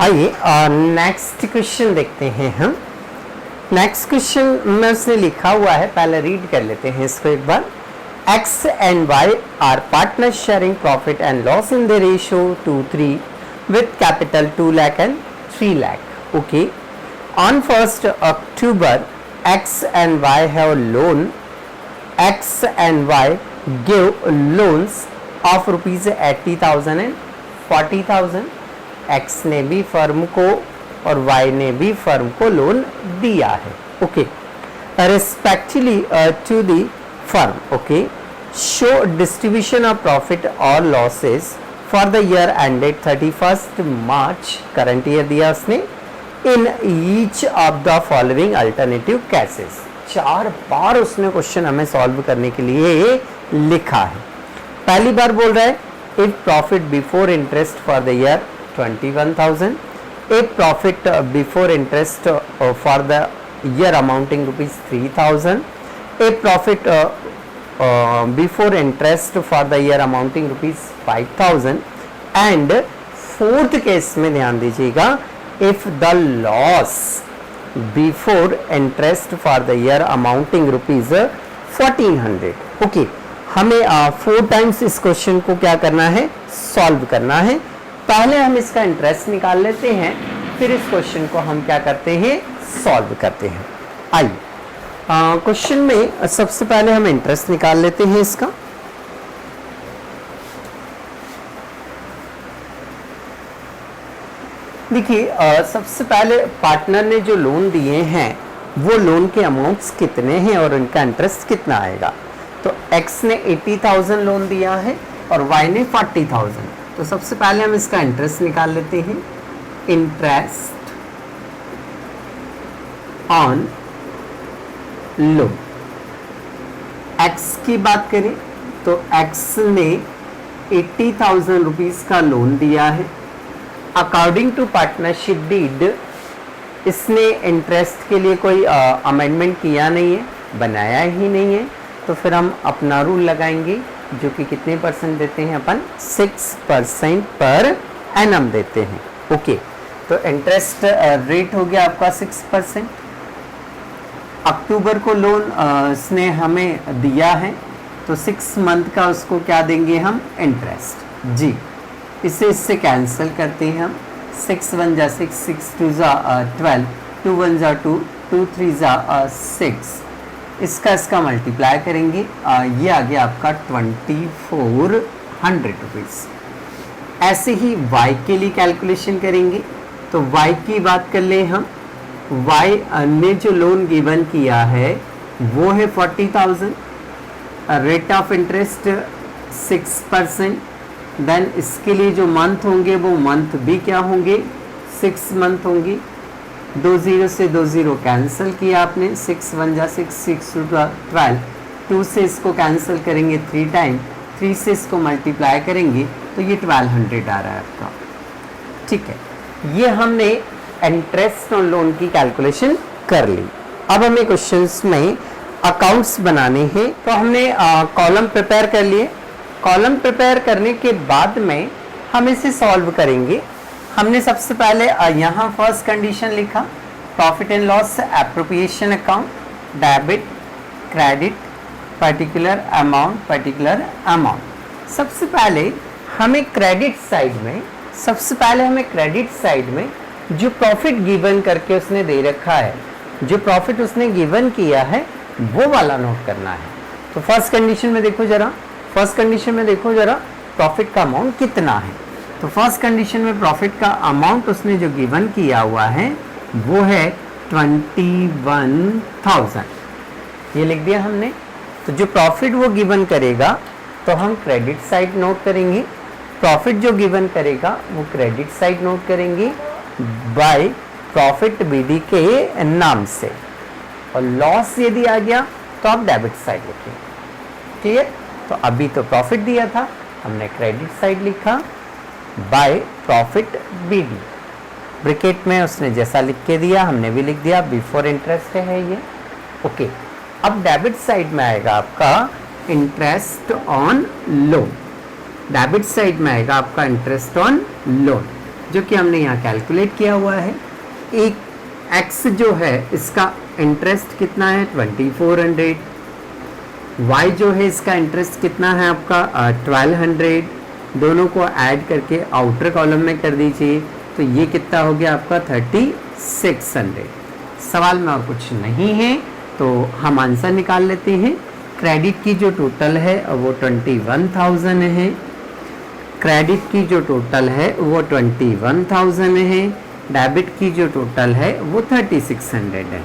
आइए next question देखते हैं हम। नेक्स्ट क्वेश्चन में उसने लिखा हुआ है, पहले रीड कर लेते हैं इसको एक बार। X and Y are partners sharing profit and loss in the ratio 2:3 with capital 2 lakh and 3 lakh. Okay. On 1st October, X and Y have loan. X and Y give loans of rupees 80,000 and 40,000. X ने भी firm को और Y ने भी firm को loan दिया है। Okay, respectively to the firm. Okay, show distribution of profit और losses for the year ended 31st March, current year दिया उसने, in each of the following alternative cases. 4 बार उसने क्वेश्चन हमें सॉल्व करने के लिए लिखा है। पहली बार बोल रहा है if profit before interest for the year 21,000, a profit before interest for the year amounting rupees 3,000, a profit before interest for the year amounting rupees 5,000, and fourth case में ध्यान दीजिएगा, if the loss before interest for the year amounting rupees 1,400। Okay, हमें 4 times इस question को क्या करना है, solve करना है। पहले हम इसका इंटरेस्ट निकाल लेते हैं, फिर इस क्वेश्चन को हम क्या करते हैं, सॉल्व करते हैं। आइए क्वेश्चन में सबसे पहले हम इंटरेस्ट निकाल लेते हैं इसका। देखिए सबसे पहले पार्टनर ने जो लोन दिए हैं वो लोन के अमाउंट्स कितने हैं और उनका इंटरेस्ट कितना आएगा। तो X ने 80,000 लोन दिया है और Y ने 40,000। तो सबसे पहले हम इसका इंटरेस्ट निकाल लेते हैं। इंटरेस्ट ऑन लोन, X की बात करें तो X ने 80,000 रुपीज़ का लोन दिया है। अकॉर्डिंग टू पार्टनरशिप डीड इसने इंटरेस्ट के लिए कोई अमेंडमेंट किया नहीं है, बनाया ही नहीं है। तो फिर हम अपना रूल लगाएंगे जो कि कितने परसेंट देते हैं अपन, 6% पर एनम देते हैं। ओके, तो इंटरेस्ट रेट हो गया आपका 6%। अक्टूबर को लोन इसने हमें दिया है तो 6 मंथ का उसको क्या देंगे हम, इंटरेस्ट जी। इसे इससे कैंसिल करते हैं हम। 6 1 जा 6, 6 2 जा 12, 2 1 जा 2, 2 3 जा 6। इसका मल्टीप्लाई करेंगे, ये आ गया आपका 2,400 रुपीज़। ऐसे ही Y के लिए कैलकुलेशन करेंगे तो Y की बात कर ले हम। Y ने जो लोन गिवन किया है वो है 40,000, रेट ऑफ इंटरेस्ट 6%। देन इसके लिए जो मंथ होंगे वो मंथ भी क्या होंगे, 6 मंथ होंगे। 2 0 से 2 0 कैंसिल किया आपने, 6 1 जा 6, 6 2 जा 12, 2 से इसको कैंसिल करेंगे 3 टाइम, 3 से इसको मल्टीप्लाई करेंगे तो ये 1200 आ रहा है आपका। ठीक है, ये हमने इंटरेस्ट ऑन लोन की कैलकुलेशन कर ली। अब हमें क्वेश्चंस में अकाउंट्स बनाने हैं, तो हमने कॉलम प्रिपेयर कर लिए। कॉलम प्रिपेयर करने के बाद में हम इसे सॉल्व करेंगे। हमने सबसे पहले यहाँ फर्स्ट कंडीशन लिखा, profit and loss appropriation account, debit credit particular amount. सबसे पहले हमें क्रेडिट साइड में जो प्रॉफिट गिवन करके उसने दे रखा है, जो प्रॉफिट उसने गिवन किया है वो वाला नोट करना है। तो फर्स्ट कंडीशन में देखो जरा प्रॉफिट का अमाउंट कितना है। तो फर्स्ट कंडीशन में प्रॉफिट का अमाउंट उसने जो गिवन किया हुआ है वो है 21,000, ये लिख दिया हमने। तो जो प्रॉफिट वो गिवन करेगा तो हम क्रेडिट साइड नोट करेंगे, प्रॉफिट जो गिवन करेगा वो क्रेडिट साइड नोट करेंगे बाय प्रॉफिट बीडी के नाम से, और लॉस यदि आ गया तो आप डेबिट साइड लिखेंगे। ठीक है, तो अभी तो प्रॉफिट दिया था, हमने क्रेडिट साइड लिखा बाय प्रॉफिट बीडी। ब्रैकेट में उसने जैसा लिख के दिया हमने भी लिख दिया, बिफोर इंटरेस्ट है ये। ओके, अब डेबिट साइड में आएगा आपका interest on loan, debit side में आएगा आपका इंटरेस्ट ऑन लोन। जो कि हमने यहाँ कैलकुलेट किया हुआ है। एक x जो है इसका इंटरेस्ट कितना है 2400, y जो है इसका इंटरेस्ट कितना है आपका 1200, दोनों को ऐड करके आउटर कॉलम में कर दीजिए तो ये कितना हो गया आपका 3600। सवाल में और कुछ नहीं है तो हम आंसर निकाल लेते हैं। क्रेडिट की जो टोटल है वो 21,000 है, क्रेडिट की जो टोटल है वो 21,000 है, डेबिट की जो टोटल है वो 3600 है।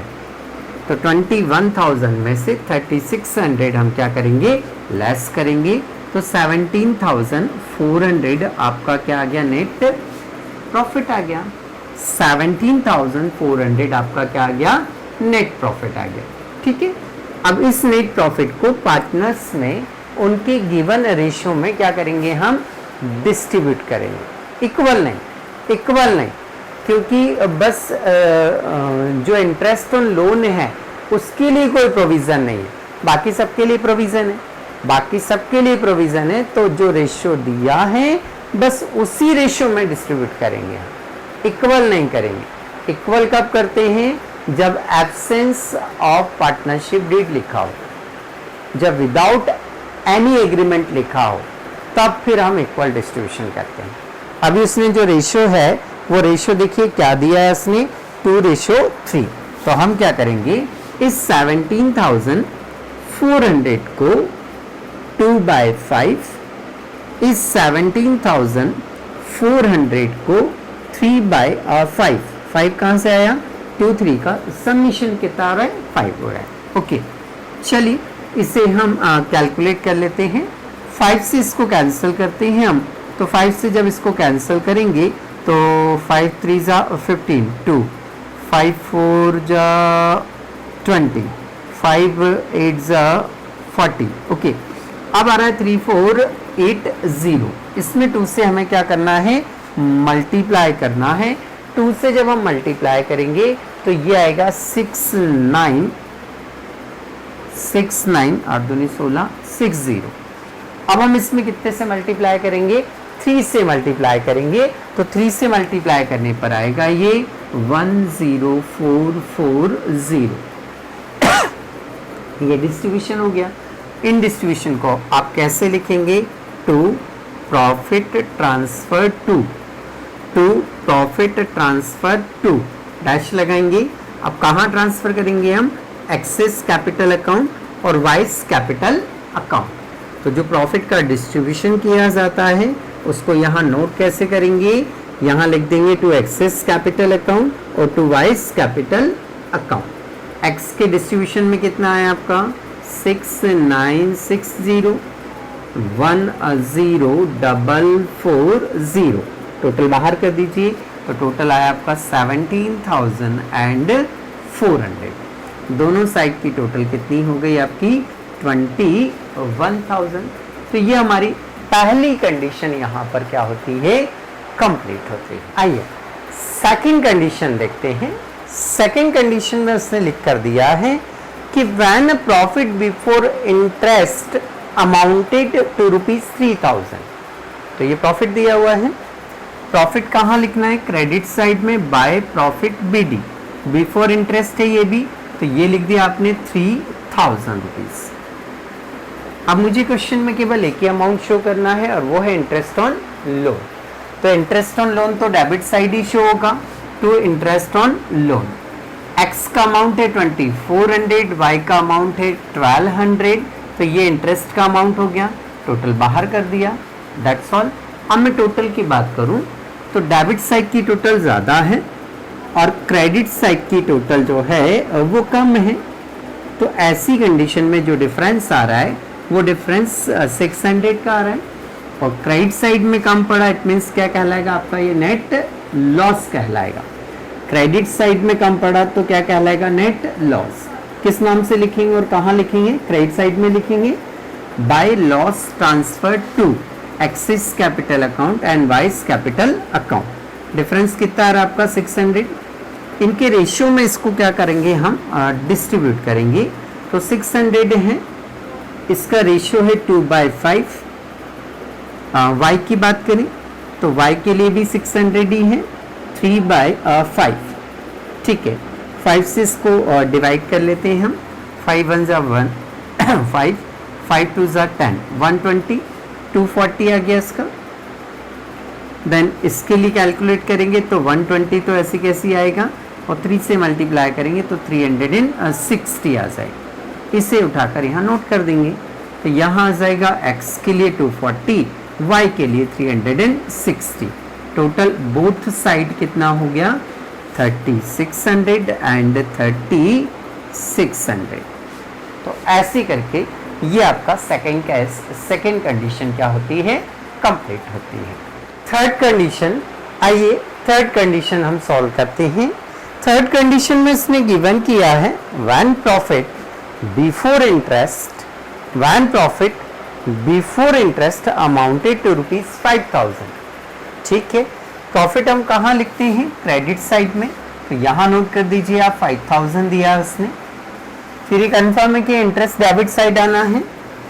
तो 21,000 में से 3600 हम क्या करेंगे, लेस करेंगे तो 17,400 आपका क्या आ गया, नेट प्रॉफिट आ गया। 17,400 आपका क्या आ गया, नेट प्रॉफिट आ गया। ठीक है, अब इस नेट प्रॉफिट को पार्टनर्स में उनके गिवन रेशियो में क्या करेंगे, हम डिस्ट्रीब्यूट करेंगे। इक्वल नहीं, क्योंकि बस जो इंटरेस्ट ऑन लोन है उसके लिए कोई प्रोविज़न नहीं है, बाकी सबके लिए प्रोविज़न है। तो जो रेशियो दिया है बस उसी रेशियो में डिस्ट्रीब्यूट करेंगे, इक्वल नहीं करेंगे। इक्वल कब करते हैं, जब एब्सेंस ऑफ पार्टनरशिप डीड लिखा हो, जब विदाउट एनी एग्रीमेंट लिखा हो, तब फिर हम इक्वल डिस्ट्रीब्यूशन करते हैं। अभी उसने जो रेशियो है वो रेशियो देखिए क्या दिया है उसने, 2:3। तो हम क्या करेंगे, इस 17,400 को 2/5, इस 17,400 को 3/5, 5 कहाँ से आया, 2 3 का समीशन कितना आ रहा है, 5 हो रहा है। ओके, चलिए इसे हम कैलकुलेट कर लेते हैं। 5 से इसको कैंसिल करते हैं हम, तो 5 से जब इसको कैंसिल करेंगे तो 5 3 जा 15, 2 5 4 जा 20, 5 8 जा 40। ओके, अब आ रहा है 3480। इसमें 2 से हमें क्या करना है, मल्टीप्लाई करना है। 2 से जब हम मल्टीप्लाई करेंगे तो ये आएगा 69 8 दूनी 16 60। अब हम इसमें कितने से मल्टीप्लाई करेंगे, 3 से मल्टीप्लाई करेंगे। तो 3 से मल्टीप्लाई करने पर आएगा ये 10440। ये डिस्ट्रीब्यूशन हो गया। इन डिस्ट्रीब्यूशन को आप कैसे लिखेंगे, to profit transfer to dash लगाएंगे। अब कहाँ ट्रांसफर करेंगे हम, एक्सेस कैपिटल अकाउंट और वाइस कैपिटल अकाउंट। तो जो प्रॉफिट का डिस्ट्रीब्यूशन किया जाता है उसको यहाँ नोट कैसे करेंगे, यहाँ लिख देंगे टू एक्सेस कैपिटल अकाउंट और to Y's capital account. X के डिस्ट्रीब्यूशन में कितना है आपका 6960 10440। टोटल बाहर कर दीजिए तो टोटल आया आपका 17,400। दोनों साइड की टोटल कितनी हो गई आपकी 21,000। तो ये हमारी पहली कंडीशन यहाँ पर क्या होती है, कंप्लीट होती है। आइए सेकंड कंडीशन देखते हैं। सेकंड कंडीशन में उसने लिख कर दिया है कि when profit before interest amounted to ₹3,000। तो ये प्रॉफिट दिया हुआ है। प्रॉफिट कहाँ लिखना है, क्रेडिट साइड में by profit BD, before interest है ये भी, तो ये लिख दिया आपने 3,000 रुपीज। अब मुझे क्वेश्चन में केवल एक ही अमाउंट शो करना है और वो है इंटरेस्ट ऑन लोन। तो इंटरेस्ट ऑन लोन तो डेबिट साइड ही शो होगा, to interest on loan. X का अमाउंट है 2400, वाई का अमाउंट है 1200, तो ये इंटरेस्ट का अमाउंट हो गया, टोटल बाहर कर दिया, दैट्स ऑल। अब मैं टोटल की बात करूं तो डेबिट साइड की टोटल ज़्यादा है और क्रेडिट साइड की टोटल जो है वो कम है। तो ऐसी कंडीशन में जो डिफरेंस आ रहा है वो डिफरेंस 600 का आ रहा है और क्रेडिट साइड में कम पड़ा, इट मीन्स क्या कहलाएगा आपका, ये नेट लॉस कहलाएगा। क्रेडिट साइड में कम पड़ा तो क्या कहलाएगा, नेट लॉस। किस नाम से लिखेंगे और कहाँ लिखेंगे, क्रेडिट साइड में लिखेंगे by loss transfer to X's capital account and Y's capital account. Difference कितना आ रहा है आपका 600। इनके रेशियो में इसको क्या करेंगे हम, डिस्ट्रीब्यूट करेंगे। तो 600 है, इसका रेशियो है 2/5। वाई की बात करें तो y के लिए भी 600 ही है, 3/5, ठीक है। 5 से इसको डिवाइड कर लेते हैं हम, 5 1 जा 1 5, 5 2 जा 10, 120, 240 आ गया इसका। देन इसके लिए कैलकुलेट करेंगे तो 120 तो ऐसे कैसे आएगा, और 3 से मल्टीप्लाई करेंगे तो 360 आ जाएगा। इसे उठाकर यहाँ नोट कर देंगे, तो यहाँ आ जाएगा x के लिए 240, y के लिए 360। टोटल बोथ साइड कितना हो गया, 3600 एंड 3600। तो ऐसे करके ये आपका सेकंड केस, सेकंड कंडीशन क्या होती है, कंप्लीट होती है। थर्ड कंडीशन, आइए थर्ड कंडीशन हम सॉल्व करते हैं। थर्ड कंडीशन में इसने गिवन किया है when profit before interest, when profit before interest amounted to ₹5000, ठीक है। प्रॉफिट हम कहाँ लिखते हैं, क्रेडिट साइड में, तो यहाँ नोट कर दीजिए आप 5000 दिया है उसने। फिर ये कन्फर्म है कि इंटरेस्ट डेबिट साइड आना है,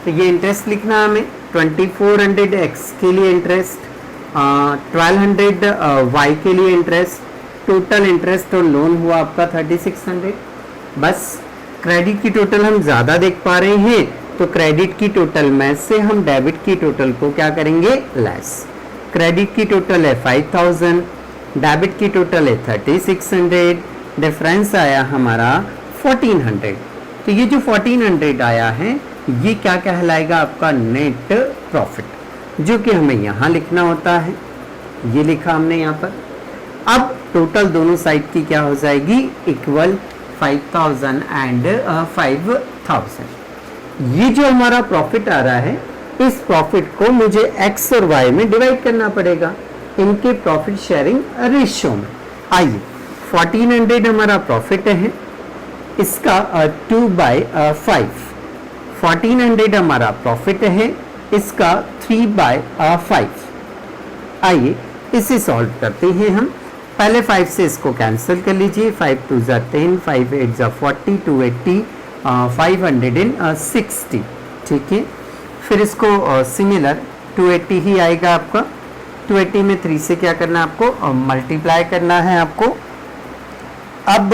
तो ये इंटरेस्ट लिखना हमें 2400 x के लिए इंटरेस्ट, 1200 y के लिए इंटरेस्ट, टोटल इंटरेस्ट और लोन हुआ आपका 3600। बस क्रेडिट की टोटल हम ज़्यादा देख पा रहे हैं, तो क्रेडिट की टोटल में से हम डेबिट की टोटल को क्या करेंगे, लेस। क्रेडिट की टोटल है 5000, डेबिट की टोटल है 3600, डिफरेंस आया हमारा 1400। तो ये जो 1400 आया है ये क्या कहलाएगा, आपका नेट प्रॉफिट, जो कि हमें यहाँ लिखना होता है। ये लिखा हमने यहाँ पर। अब टोटल दोनों साइड की क्या हो जाएगी, इक्वल 5000 एंड 5000। ये जो हमारा प्रॉफिट आ रहा है, इस प्रॉफिट को मुझे x और y में डिवाइड करना पड़ेगा, इनके प्रॉफिट शेयरिंग रेशियो में। आइए 1400 हमारा प्रॉफिट है, इसका 2/5, 1400 हमारा प्रॉफिट है, इसका 3/5। आइए इसे सॉल्व करते हैं हम। पहले 5 से इसको कैंसिल कर लीजिए, 5 2 जा 10, 5 8 जा 40, 280, 560, ठीक है। फिर इसको सिमिलर 280 ही आएगा आपका। 280 में 3 से क्या करना है आपको, मल्टीप्लाई करना है आपको। अब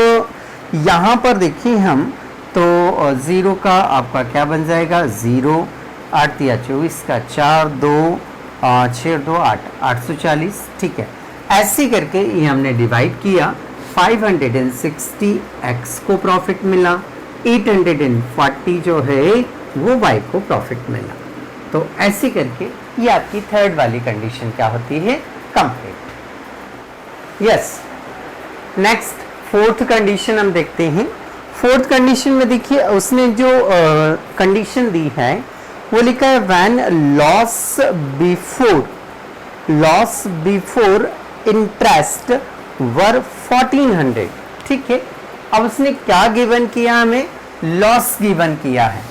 यहाँ पर देखिए हम तो 0 का आपका क्या बन जाएगा, 0, 8 या 24 का 4, 2 6 2 8, 840, ठीक है। ऐसे करके ये हमने डिवाइड किया। 560 x को प्रॉफिट मिला, 840 जो है वो y को प्रॉफिट मिला। तो ऐसे करके ये आपकी थर्ड वाली कंडीशन क्या होती है, complete. Yes, next fourth condition हम देखते हैं। फोर्थ कंडीशन में देखिए उसने जो कंडीशन दी है वो लिखा है व्हेन लॉस बिफोर इंटरेस्ट वर 1400, ठीक है। अब उसने क्या गिवन किया, हमें लॉस गिवन किया है।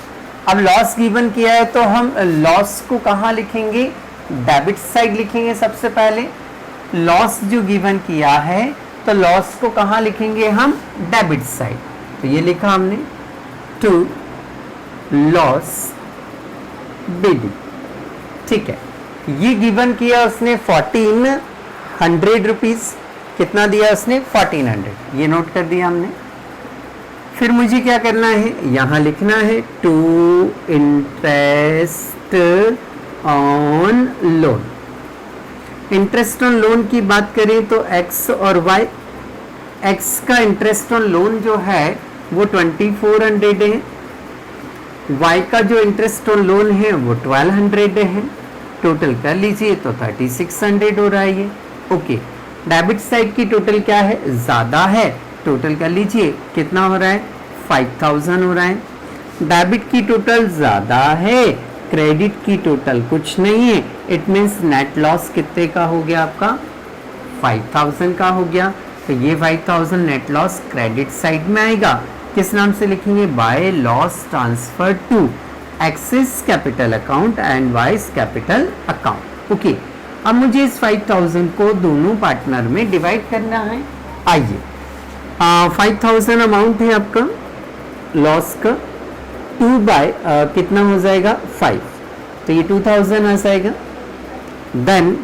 अब लॉस गिवन किया है तो हम लॉस को कहाँ लिखेंगे, डेबिट साइड लिखेंगे सबसे पहले। लॉस जो गिवन किया है तो लॉस को कहाँ लिखेंगे हम, डेबिट साइड। तो ये लिखा हमने टू लॉस बीडी, ठीक है। ये गिवन किया उसने 1400 रुपीज, कितना दिया उसने, 1400, ये नोट कर दिया हमने। फिर मुझे क्या करना है, यहाँ लिखना है to interest on loan. Interest on loan की बात करें तो x और y, x का इंटरेस्ट ऑन लोन जो है वो 2400 है, y का जो इंटरेस्ट ऑन लोन है वो 1200 है। टोटल कर लीजिए तो 3600 हो रहा है ये, ओके। डेबिट साइड की टोटल क्या है, ज़्यादा है, टोटल कर लीजिए कितना हो रहा है, 5000 हो रहा है। डेबिट की टोटल ज़्यादा है, क्रेडिट की टोटल कुछ नहीं है, इट मीन्स नेट लॉस कितने का हो गया आपका, 5000 का हो गया। तो ये 5000 नेट लॉस क्रेडिट साइड में आएगा। किस नाम से लिखेंगे, by loss transfer to X's capital account and Y's capital account, okay. अब मुझे इस 5000 को दोनों पार्टनर में डिवाइड करना है। आइए 5000 अमाउंट है आपका लॉस का, 2 बाय कितना हो जाएगा 5, तो ये 2000 आ जाएगा। देन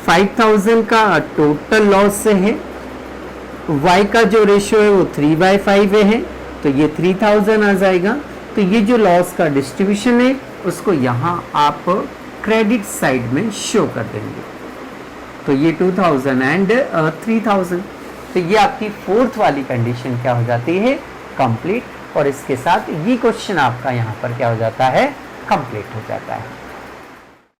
5000 का टोटल लॉस से है, y का जो रेशियो है वो 3/5 है, तो ये 3000 आ जाएगा। तो ये जो लॉस का डिस्ट्रीब्यूशन है उसको यहाँ आप क्रेडिट साइड में शो कर देंगे। तो ये 2000 एंड 3000, तो ये आपकी फोर्थ वाली कंडीशन क्या हो जाती है, कंप्लीट। और इसके साथ ये क्वेश्चन आपका यहाँ पर क्या हो जाता है, कंप्लीट हो जाता है।